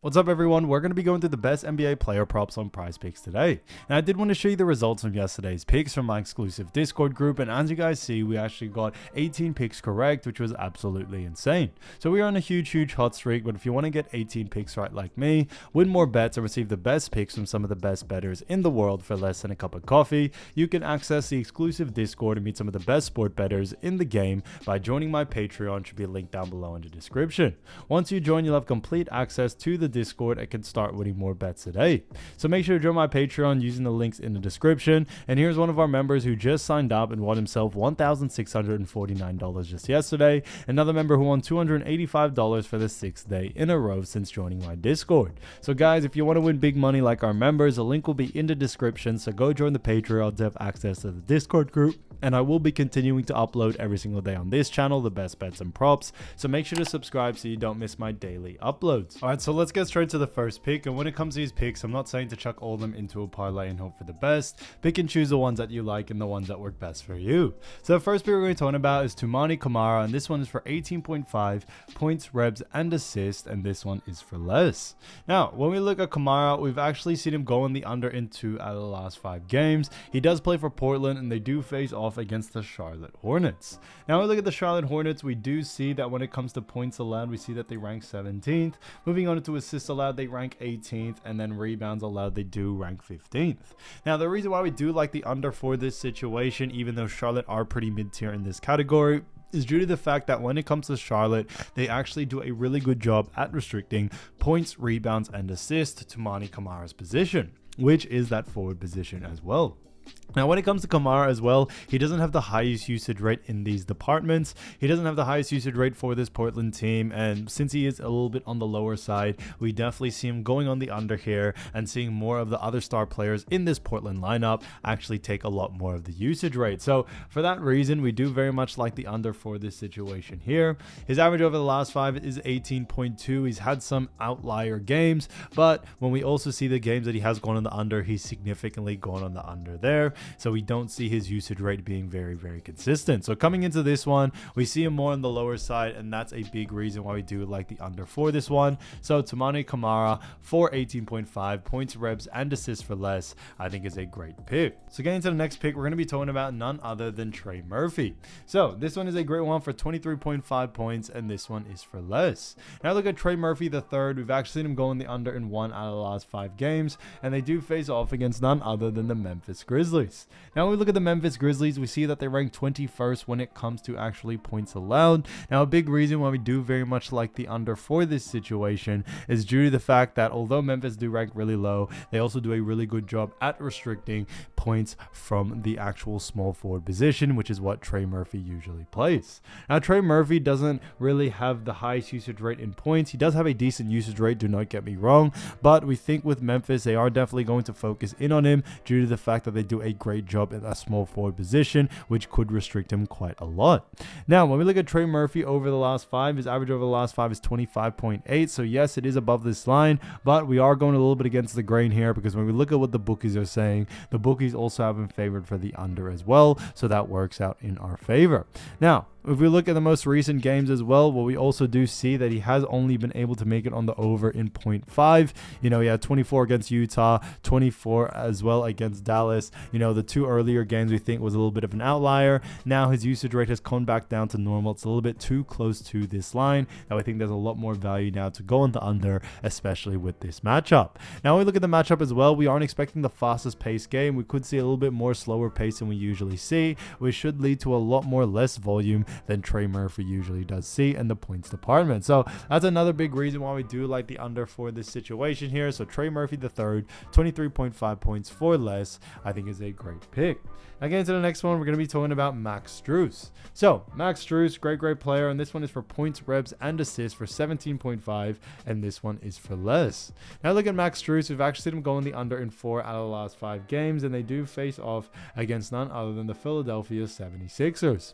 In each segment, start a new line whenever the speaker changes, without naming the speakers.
What's up everyone, we're going to be going through the best NBA player props on Prizepicks today. Now I did want to show you the results from yesterday's picks from my exclusive Discord group, and as you guys see, we actually got 18 picks correct, which was absolutely insane. So we are on a huge hot streak, but if you want to get 18 picks right like me, win more bets, and receive the best picks from some of the best bettors in the world for less than a cup of coffee, you can access the exclusive Discord and meet some of the best sport bettors in the game by joining my Patreon, should be linked down below in the description. Once you join, you'll have complete access to the Discord and can start winning more bets today. So make sure to join my Patreon using the links in the description. And here's one of our members who just signed up and won himself $1,649 just yesterday. Another member who won $285 for the 6th day in a row since joining my Discord. So guys, if you want to win big money like our members, the link will be in the description. So go join the Patreon to have access to the Discord group. And I will be continuing to upload every single day on this channel, the best bets and props. So make sure to subscribe so you don't miss my daily uploads. Alright, so let's get straight to the first pick. And when it comes to these picks, I'm not saying to chuck all of them into a parlay and hope for the best. Pick and choose the ones that you like and the ones that work best for you. So the first pick we're going to talk about is Kamara, and this one is for 18.5 points, rebs, and assists, and this one is for less. Now, when we look at Kamara, we've actually seen him go in the under in 2 out of the last 5 games. He does play for Portland, and they do face off against the Charlotte Hornets. Now, when we look at the Charlotte Hornets, we do see that when it comes to points allowed, we see that they rank 17th. Moving on to assists allowed, they rank 18th, and then rebounds allowed, they do rank 15th. Now, the reason why we do like the under for this situation, even though Charlotte are pretty mid-tier in this category, is due to the fact that when it comes to Charlotte, they actually do a really good job at restricting points, rebounds, and assists to Kamara's position, which is that forward position as well. Now, when it comes to Kamara as well, he doesn't have the highest usage rate in these departments. He doesn't have the highest usage rate for this Portland team, and since he is a little bit on the lower side, we definitely see him going on the under here and seeing more of the other star players in this Portland lineup actually take a lot more of the usage rate. So for that reason, we do very much like the under for this situation here. His average over the last 5 is 18.2. He's had some outlier games, but when we also see the games that he has gone on the under, he's significantly gone on the under there. So we don't see his usage rate being very consistent. So coming into this one, we see him more on the lower side, and that's a big reason why we do like the under for this one. So Kamara for 18.5 points, rebs, and assists for less, I think is a great pick. So getting to the next pick, we're going to be talking about none other than Trey Murphy. So this one is a great one for 23.5 points, and this one is for less. Now look at Trey Murphy the third. We've actually seen him go in the under in 1 out of the last 5 games, and they do face off against none other than the Memphis Grizzlies. Now when we look at the Memphis Grizzlies, we see that they rank 21st when it comes to actually points allowed. Now a big reason why we do very much like the under for this situation is due to the fact that although Memphis do rank really low, they also do a really good job at restricting points from the actual small forward position, which is what Trey Murphy usually plays. Now Trey Murphy doesn't really have the highest usage rate in points. He does have a decent usage rate, do not get me wrong, but we think with Memphis, they are definitely going to focus in on him due to the fact that they do a great job in a small forward position, which could restrict him quite a lot. Now, when we look at Trey Murphy over the last 5, his average over the last 5 is 25.8. So yes, it is above this line, but we are going a little bit against the grain here because when we look at what the bookies are saying, the bookies also have him favored for the under as well. So that works out in our favor. Now, if we look at the most recent games as well, we also do see that he has only been able to make it on the over in 0.5. You know, he had 24 against Utah, 24 as well against Dallas. You know, the 2 earlier games we think was a little bit of an outlier. Now his usage rate has come back down to normal. It's a little bit too close to this line. Now I think there's a lot more value now to go on the under, especially with this matchup. Now when we look at the matchup as well, we aren't expecting the fastest pace game. We could see a little bit more slower pace than we usually see, which should lead to a lot more less volume than Trey Murphy usually does see in the points department. So that's another big reason why we do like the under for this situation here. So Trey Murphy the third, 23.5 points for less, I think is a great pick. Now getting to the next one, we're going to be talking about Max Strus. So Max Strus, great player, and this one is for points, rebs, and assists for 17.5, and this one is for less. Now look at Max Strus. We've actually seen him go in the under in 4 out of the last 5 games, and they do face off against none other than the Philadelphia 76ers.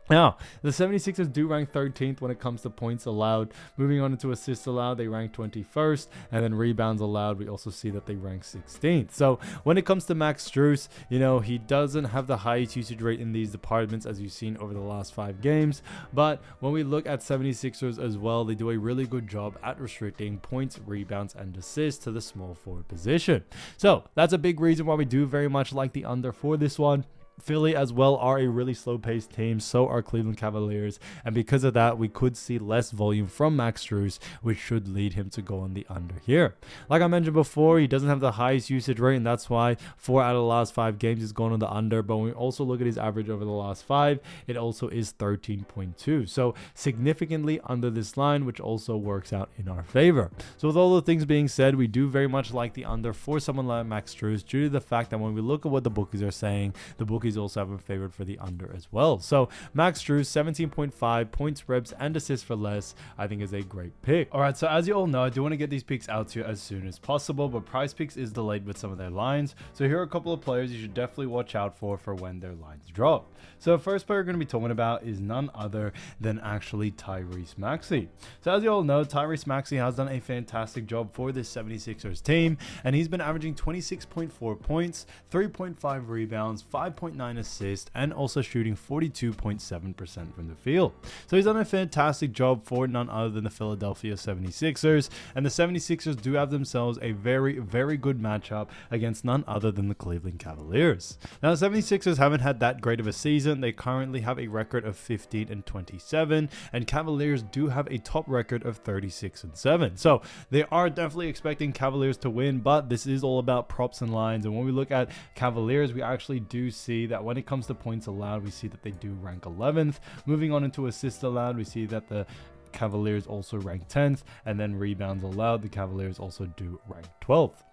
Now, the 76ers do rank 13th when it comes to points allowed. Moving on into assists allowed, they rank 21st. And then rebounds allowed, we also see that they rank 16th. So when it comes to Max Strus, he doesn't have the highest usage rate in these departments as you've seen over the last 5 games. But when we look at 76ers as well, they do a really good job at restricting points, rebounds, and assists to the small forward position. So that's a big reason why we do very much like the under for this one. Philly as well are a really slow-paced team, so are Cleveland Cavaliers, and because of that, we could see less volume from Max Strus, which should lead him to go on the under here. Like I mentioned before, he doesn't have the highest usage rate, and that's why 4 out of the last 5 games he's going on the under, but when we also look at his average over the last 5, it also is 13.2, so significantly under this line, which also works out in our favor. So with all the things being said, we do very much like the under for someone like Max Strus, due to the fact that when we look at what the bookies are saying, the bookies also have him favored for the under as well. So Max Strus, 17.5 points, reps, and assists for less, I think is a great pick. All right, so as you all know, I do want to get these picks out to you as soon as possible, but Prizepicks is delayed with some of their lines. So here are a couple of players you should definitely watch out for when their lines drop. So the first player we're going to be talking about is none other than actually Tyrese Maxey. So as you all know, Tyrese Maxey has done a fantastic job for this 76ers team, and he's been averaging 26.4 points, 3.5 rebounds, 5.9 assists, and also shooting 42.7% from the field. So he's done a fantastic job for none other than the Philadelphia 76ers, and the 76ers do have themselves a very, very good matchup against none other than the Cleveland Cavaliers. Now the 76ers haven't had that great of a season. They currently have a record of 15-27, and Cavaliers do have a top record of 36-7. So they are definitely expecting Cavaliers to win, but this is all about props and lines. And when we look at Cavaliers, we actually do see that when it comes to points allowed, we see that they do rank 11th. Moving on into assists allowed, we see that the Cavaliers also rank 10th, and then rebounds allowed, the Cavaliers also do rank 12th.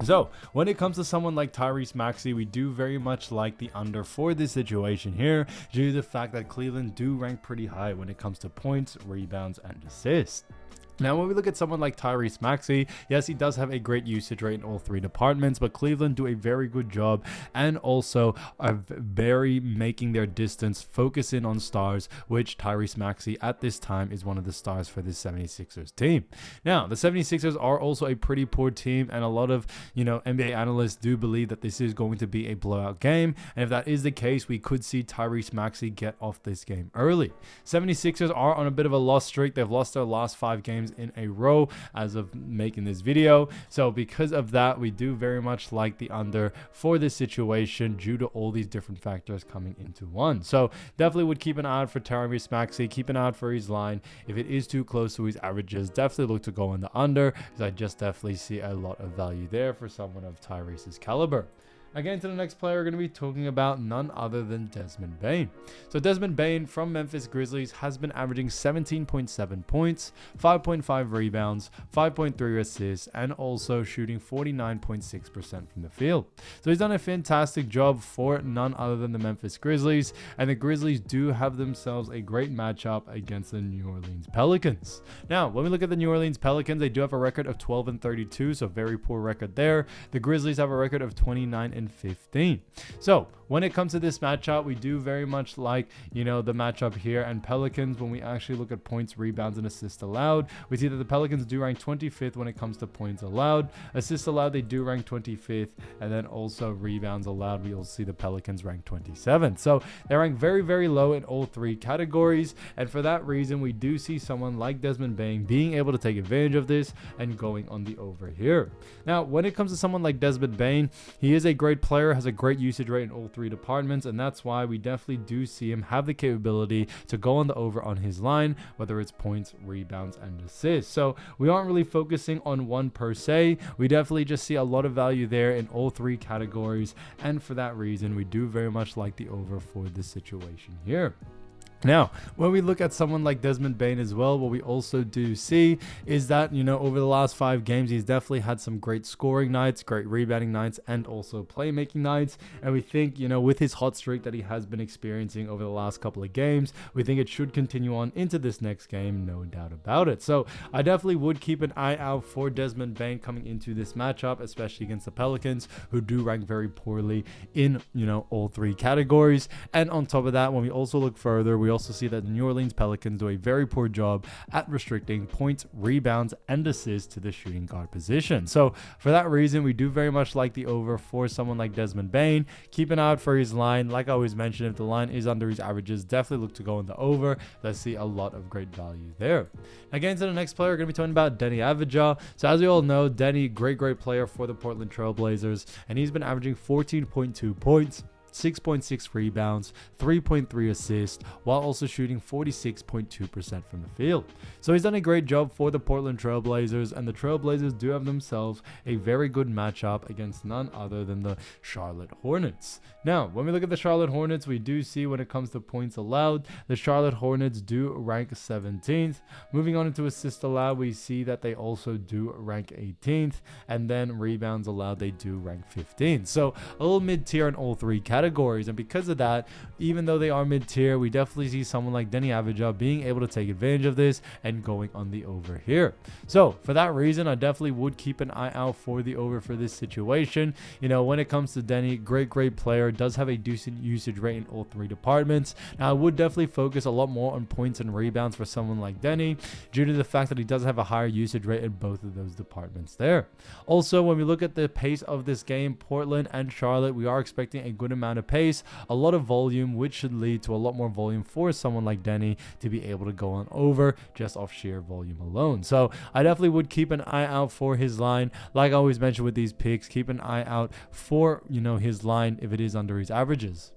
So when it comes to someone like Tyrese Maxey, we do very much like the under for this situation here, due to the fact that Cleveland do rank pretty high when it comes to points, rebounds, and assists. Now, when we look at someone like Tyrese Maxey, yes, he does have a great usage rate in all 3 departments, but Cleveland do a very good job and also are very making their distance focus in on stars, which Tyrese Maxey at this time is one of the stars for this 76ers team. Now, the 76ers are also a pretty poor team, and a lot of, NBA analysts do believe that this is going to be a blowout game, and if that is the case, we could see Tyrese Maxey get off this game early. 76ers are on a bit of a loss streak. They've lost their last 5 games in a row as of making this video, so because of that, we do very much like the under for this situation due to all these different factors coming into one. So definitely would keep an eye out for Tyrese Maxey, keep an eye out for his line. If it is too close to his averages, definitely look to go on the under, because I just definitely see a lot of value there for someone of Tyrese's caliber. Again, to the next player, we're going to be talking about none other than Desmond Bane. So Desmond Bane from Memphis Grizzlies has been averaging 17.7 points, 5.5 rebounds, 5.3 assists, and also shooting 49.6% from the field. So he's done a fantastic job for none other than the Memphis Grizzlies, and the Grizzlies do have themselves a great matchup against the New Orleans Pelicans. Now, when we look at the New Orleans Pelicans, they do have a record of 12-32, so very poor record there. The Grizzlies have a record of 29-15. So when it comes to this matchup, we do very much like, the matchup here. And Pelicans, when we actually look at points, rebounds, and assists allowed, we see that the Pelicans do rank 25th when it comes to points allowed. Assists allowed, they do rank 25th. And then also rebounds allowed, we will see the Pelicans rank 27th. So they rank very, very low in all 3 categories. And for that reason, we do see someone like Desmond Bane being able to take advantage of this and going on the over here. Now, when it comes to someone like Desmond Bane, he is a great player, has a great usage rate in all 3 departments, and that's why we definitely do see him have the capability to go on the over on his line, whether it's points, rebounds, and assists. So we aren't really focusing on one per se. We definitely just see a lot of value there in all 3 categories, and for that reason, we do very much like the over for this situation here. Now, when we look at someone like Desmond Bane as well, what we also do see is that, over the last 5 games, he's definitely had some great scoring nights, great rebounding nights, and also playmaking nights. And we think, with his hot streak that he has been experiencing over the last couple of games, we think it should continue on into this next game, no doubt about it. So I definitely would keep an eye out for Desmond Bane coming into this matchup, especially against the Pelicans, who do rank very poorly in, all 3 categories. And on top of that, when we also look further, we we also see that the New Orleans Pelicans do a very poor job at restricting points, rebounds, and assists to the shooting guard position. So for that reason, we do very much like the over for someone like Desmond Bane. Keep an eye out for his line. Like I always mentioned, if the line is under his averages, definitely look to go in the over. Let's see a lot of great value there. Again, to the next player, we're going to be talking about Denny Avdija. So as we all know, Denny, great player for the Portland Trailblazers, and he's been averaging 14.2 points, 6.6 rebounds, 3.3 assists, while also shooting 46.2% from the field. So he's done a great job for the Portland Trailblazers, and the Trailblazers do have themselves a very good matchup against none other than the Charlotte Hornets. Now, when we look at the Charlotte Hornets, we do see when it comes to points allowed, the Charlotte Hornets do rank 17th. Moving on into assists allowed, we see that they also do rank 18th, and then rebounds allowed, they do rank 15th. So a little mid-tier in all three categories, and because of that, even though they are mid-tier, we definitely see someone like Denny Avdija being able to take advantage of this and going on the over here. So for that reason, I definitely would keep an eye out for the over for this situation. You know, when it comes to Denny, great player, does have a decent usage rate in all three departments. Now I would definitely focus a lot more on points and rebounds for someone like Denny, due to the fact that he does have a higher usage rate in both of those departments there. Also, when we look at the pace of this game, Portland and Charlotte, we are expecting a good amount of pace, a lot of volume, which should lead to a lot more volume for someone like Denny to be able to go on over just off sheer volume alone. So I definitely would keep an eye out for his line. Like I always mentioned with these picks, keep an eye out for, you know, his line if it is under his averages.